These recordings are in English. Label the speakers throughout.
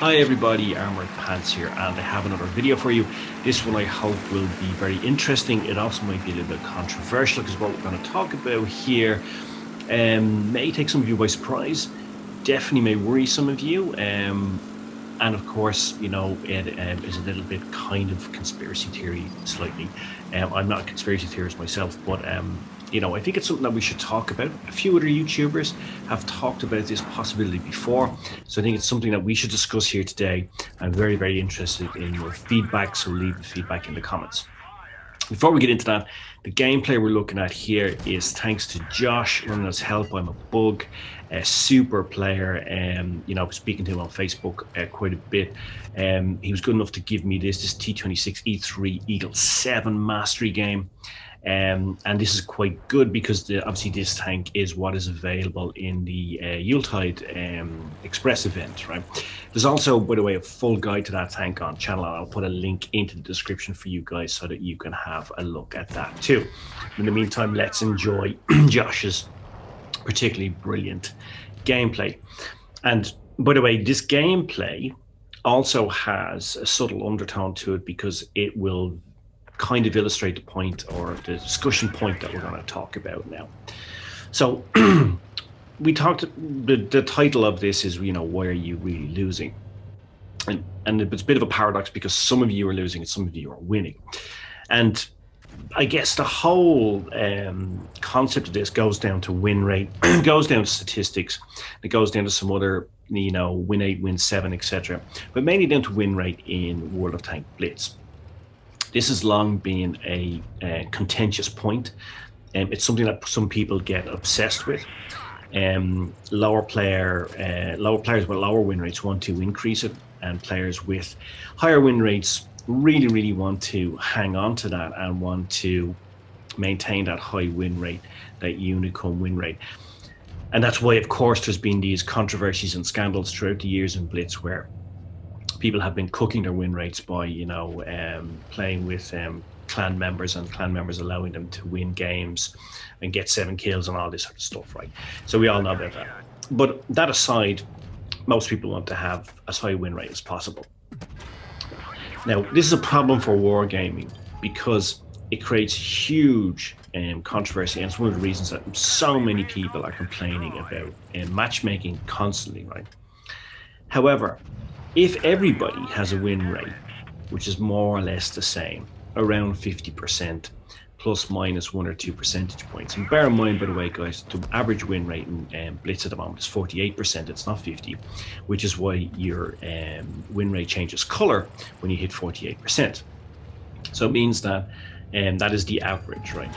Speaker 1: Hi everybody, Armored Pants here, and I have another video for you. This one I hope will be very interesting. It also might be a little bit controversial because what we're going to talk about here may take some of you by surprise, definitely may worry some of you, and of course, you know, it is a little bit kind of conspiracy theory, slightly. I'm not a conspiracy theorist myself, but you know, I think it's something that we should talk about. A few other YouTubers have talked about this possibility before, so I think it's something that we should discuss here today. I'm very, very interested in your feedback, so leave the feedback in the comments. Before we get into that, the gameplay we're looking at here is thanks to Josh running us help. I'm a bug, a super player. You know, speaking to him on Facebook quite a bit. He was good enough to give me this T26 E3 Eagle 7 mastery game. And this is quite good because obviously this tank is what is available in the Yuletide Express event, right? There's also, by the way, a full guide to that tank on channel, and I'll put a link into the description for you guys so that you can have a look at that too. In the meantime, let's enjoy Josh's particularly brilliant gameplay. And by the way, this gameplay also has a subtle undertone to it because it will kind of illustrate the point or the discussion point that we're going to talk about now. So we talked, the title of this is, you know, why are you really losing? And it's a bit of a paradox because some of you are losing and some of you are winning. And I guess the whole concept of this goes down to win rate, goes down to statistics, it goes down to some other, you know, win 8, win 7, etc. But mainly down to win rate in World of Tank Blitz. This has long been a contentious point. It's something that some people get obsessed with. Lower players with lower win rates want to increase it, and players with higher win rates really want to hang on to that and want to maintain that high win rate, that unicorn win rate. And that's why, of course, there's been these controversies and scandals throughout the years in Blitz where people have been cooking their win rates by, you know, playing with clan members and clan members allowing them to win games and get 7 kills and all this sort of stuff, right? So we all know about that. But that aside, most people want to have as high a win rate as possible. Now, this is a problem for wargaming because it creates huge controversy, and it's one of the reasons that so many people are complaining about matchmaking constantly, right? However, if everybody has a win rate, which is more or less the same, around 50%, plus minus 1 or 2 percentage points. And bear in mind, by the way, guys, the average win rate in Blitz at the moment is 48%, it's not 50, which is why your win rate changes color when you hit 48%. So it means that that is the average, right?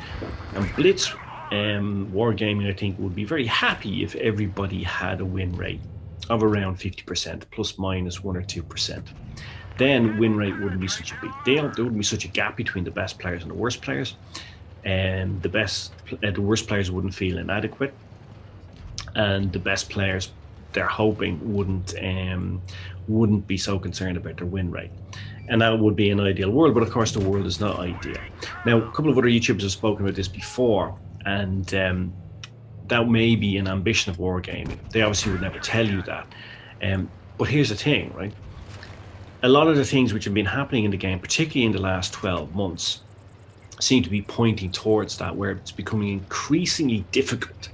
Speaker 1: And Blitz Wargaming, I think, would be very happy if everybody had a win rate of around 50%, plus minus 1 or 2%. Then win rate wouldn't be such a big deal. There wouldn't be such a gap between the best players and the worst players. And the worst players wouldn't feel inadequate. And the best players, they're hoping, wouldn't be so concerned about their win rate. And that would be an ideal world, but of course the world is not ideal. Now, a couple of other YouTubers have spoken about this before, and that may be an ambition of wargaming. They obviously would never tell you that. But here's the thing, right? A lot of the things which have been happening in the game, particularly in the last 12 months, seem to be pointing towards that, where it's becoming increasingly difficult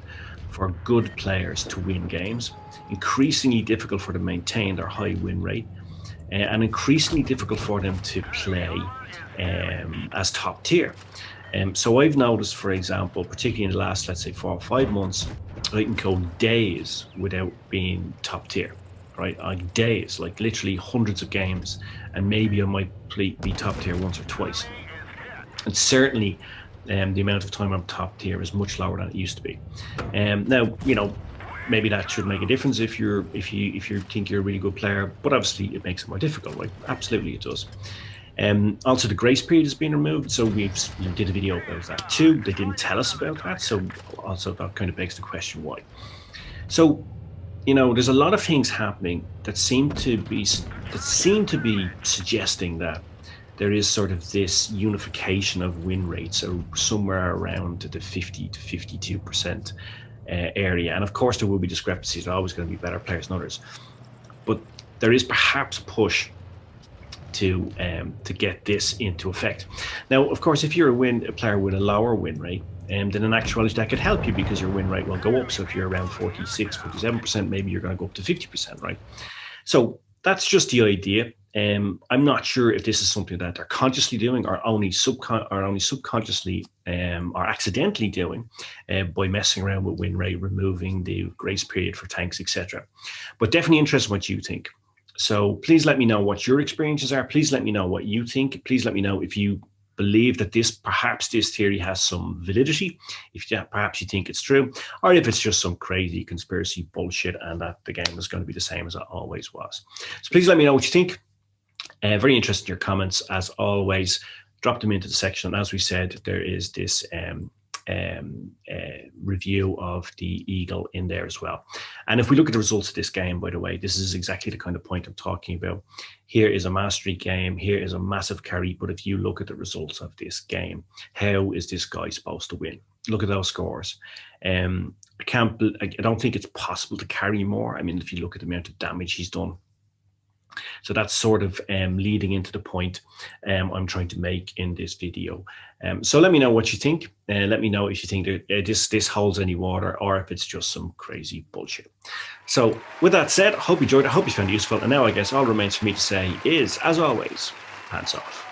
Speaker 1: for good players to win games, increasingly difficult for them to maintain their high win rate, and increasingly difficult for them to play as top tier. So I've noticed, for example, particularly in the last, let's say, 4 or 5 months, I can go days without being top tier, right? Like days, like literally hundreds of games, and maybe I might be top tier once or twice. And certainly the amount of time I'm top tier is much lower than it used to be. Now, you know, maybe that should make a difference if you think you're a really good player, but obviously it makes it more difficult, right? Absolutely it does. Also, the grace period has been removed, so we did a video about that too. They didn't tell us about that, so also that kind of begs the question why. So, you know, there's a lot of things happening that seem to be suggesting that there is sort of this unification of win rates, so somewhere around the 50 to 52% area. And of course, there will be discrepancies. There are always going to be better players than others. But there is perhaps a push to get this into effect. Now, of course, if you're a player with a lower win rate, then in actuality that could help you because your win rate will go up. So if you're around 46, 47%, maybe you're going to go up to 50%, right? So that's just the idea. I'm not sure if this is something that they're consciously doing or only subconsciously or accidentally doing by messing around with win rate, removing the grace period for tanks, etc. But definitely interested in what you think. So please let me know what your experiences are. Please let me know what you think. Please let me know if you believe that perhaps this theory has some validity, if perhaps you think it's true, or if it's just some crazy conspiracy bullshit and that the game is going to be the same as it always was. So please let me know what you think. Very interested in your comments, as always. Drop them into the section. And as we said, there is this review of the Eagle in there as well. And if we look at the results of this game, by the way, this is exactly the kind of point I'm talking about. Here is a mastery game. Here is a massive carry. But if you look at the results of this game, how is this guy supposed to win? Look at those scores. I don't think it's possible to carry more. I mean, if you look at the amount of damage he's done. So that's sort of leading into the point I'm trying to make in this video. So let me know what you think. Let me know if you think that this holds any water or if it's just some crazy bullshit. So with that said, I hope you enjoyed it. I hope you found it useful. And now I guess all remains for me to say is, as always, pants off.